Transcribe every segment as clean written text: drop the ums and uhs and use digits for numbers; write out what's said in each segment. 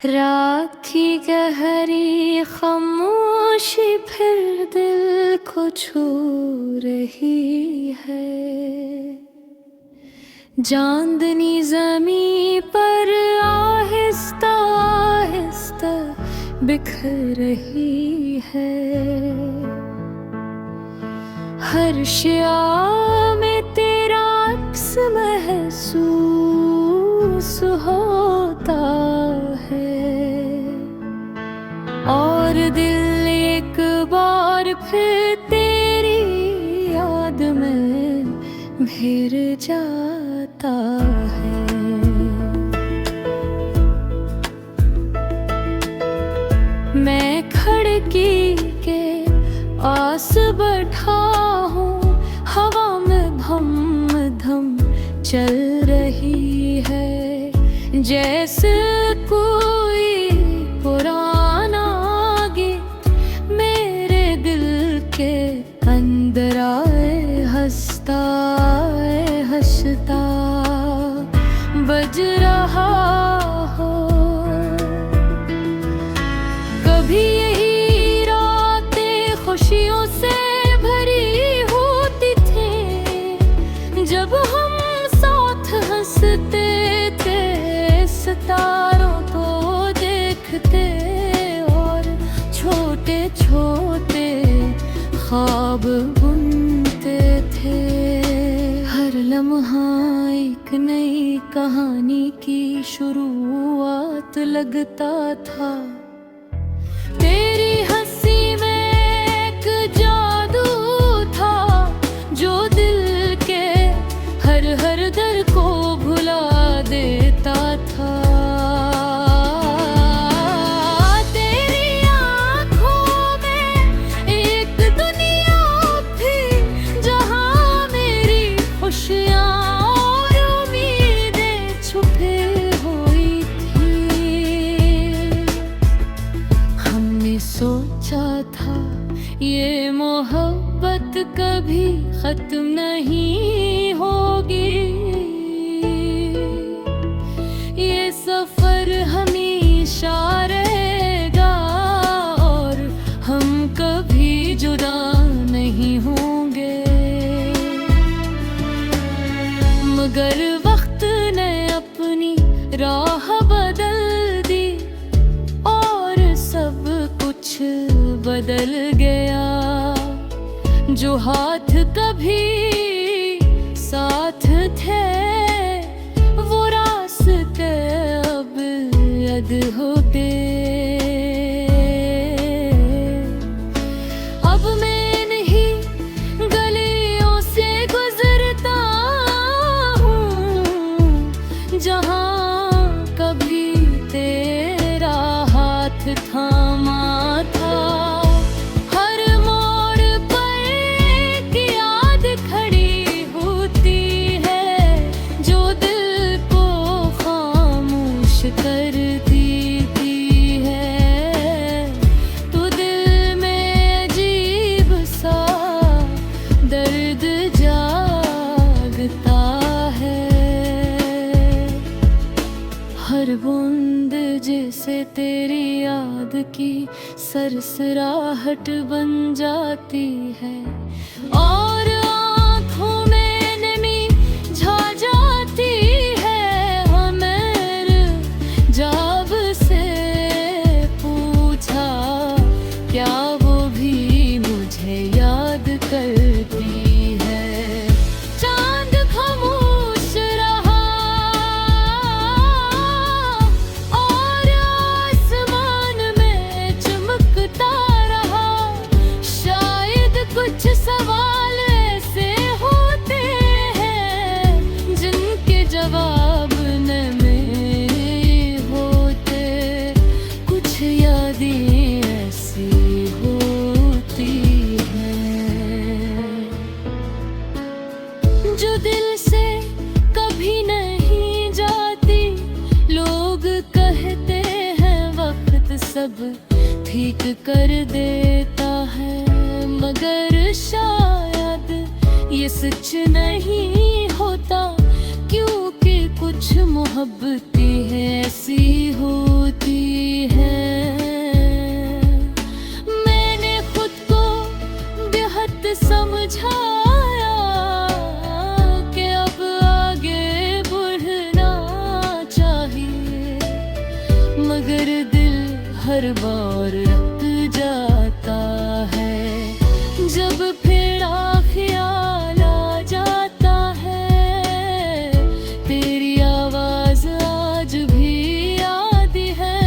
रात की गहरी खामोशी फिर दिल को छू रही है। चांदनी जमीन पर आहिस्ता आहिस्ता बिखर रही है। हर शिया में तेरा अक्स महसूस होता है और दिल एक बार फिर तेरी याद में घिर जाता है। मैं खिड़की के आस बैठा हूँ, हवा में धम धम चल रही है। जैसे कोई पुराना गीत मेरे दिल के अंदर आए हंसता बज रहा हो। कभी यही रातें खुशियों से भरी होती थी, जब हम साथ हंसते थे, सितारों को देखते और छोटे छोटे ख्वाब बुनते थे। हर लम्हा एक नई कहानी की शुरुआत लगता था। तेरी हंसी में एक जादू था जो दिल के हर दर्द को भुला देता था। तेरी आँखों में एक दुनिया थी जहाँ मेरी खुशियाँ और उम्मीदें छुपे हुई थी। हमने सोचा था ये मोहब्बत कभी खत्म नहीं होगी, ये सफर हमेशा रहेगा और हम कभी जुदा नहीं होंगे। मगर वक्त ने अपनी राह बदल दी और सब कुछ बदल गया। जो हाथ कभी साथ थे वो रास्ते अब याद होते। अब मैं नहीं गलियों से गुजरता हूँ जहाँ कभी तेरा हाथ थामा था। हर मोड़ पर एक याद खड़ी होती है जो दिल को खामोश कर देती है। तो दिल में अजीब सा दर्द जागता है। हर बूंद जैसे तेरी याद की सरसराहट बन जाती है और आँखों में नमी छा जाती है। हमें जब से पूछा क्या वो भी मुझे याद करती है। चांद खामोश रहा और आसमान में चमकता रहा। शायद कुछ सवाल ऐसे होते हैं जिनके जवाब न में होते। कुछ यादें ऐसी होती हैं जो दिल से कभी नहीं जाती। लोग कहते हैं वक्त सब ठीक कर देता है, मगर शायद ये सच नहीं होता, क्योंकि कुछ मोहब्बतें ऐसी होती होती हैं। मैंने खुद को बेहद समझाया कि अब आगे बढ़ना चाहिए, मगर दिल हर बार रख जाता है। जब फिर ख्याल आ जाता है, तेरी आवाज आज भी याद है।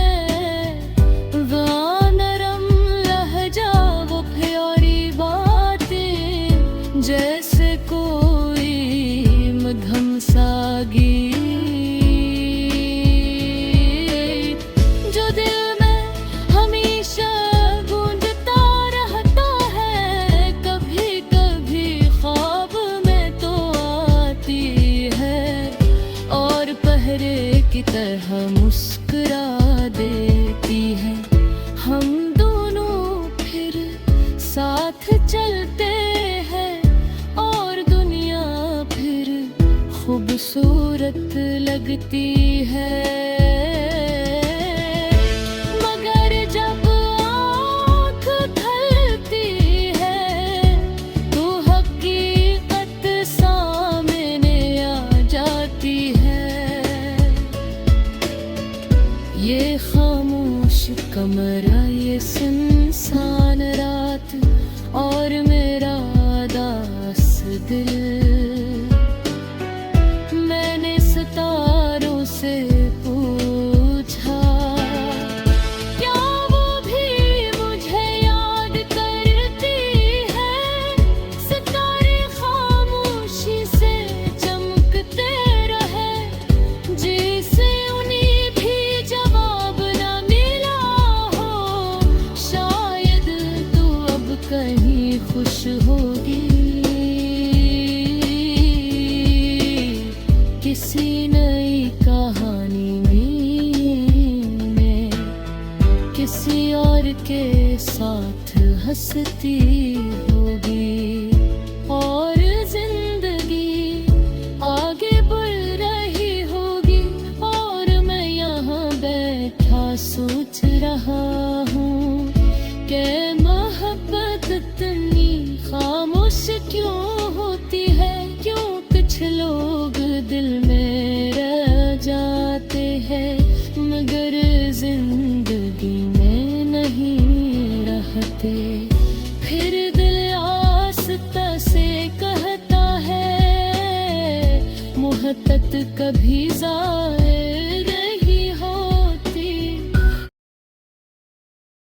वो नरम लहजा, वो प्यारी बातें, जैसे कोई मध्यम सा गीत, जो दिल में हमेशा गूंजता रहता है। कभी कभी ख्वाब में तो आती है, और पहरे की तरह मुस्कुरा देती है। हम दोनों फिर साथ चलते हैं, और दुनिया फिर खूबसूरत लगती है। मगर जब आँख खुलती है, तो हकीकत सामने आ जाती है। ये खामोश कमरा, ये सुनसान रात, और मेरा दास दिल। मैंने सितारों से पूछा, क्या वो भी मुझे याद करती है? सितारे खामोशी से चमकते रहे, जिसे उन्हें भी जवाब न मिला हो। शायद तू अब कहीं खुश होगी, किसी नई कहानी में, किसी और के साथ हंसती होगी। और जिंदगी आगे बढ़ रही होगी, और मैं यहाँ बैठा सोच रहा हूँ कि मोहब्बत इतनी खामोश क्यों होती है। क्यों कुछ लोग दिल में रह जाते हैं, मगर जिंदगी में नहीं रहते। फिर दिल आस्ता से कहता है, मोहब्बत कभी जाए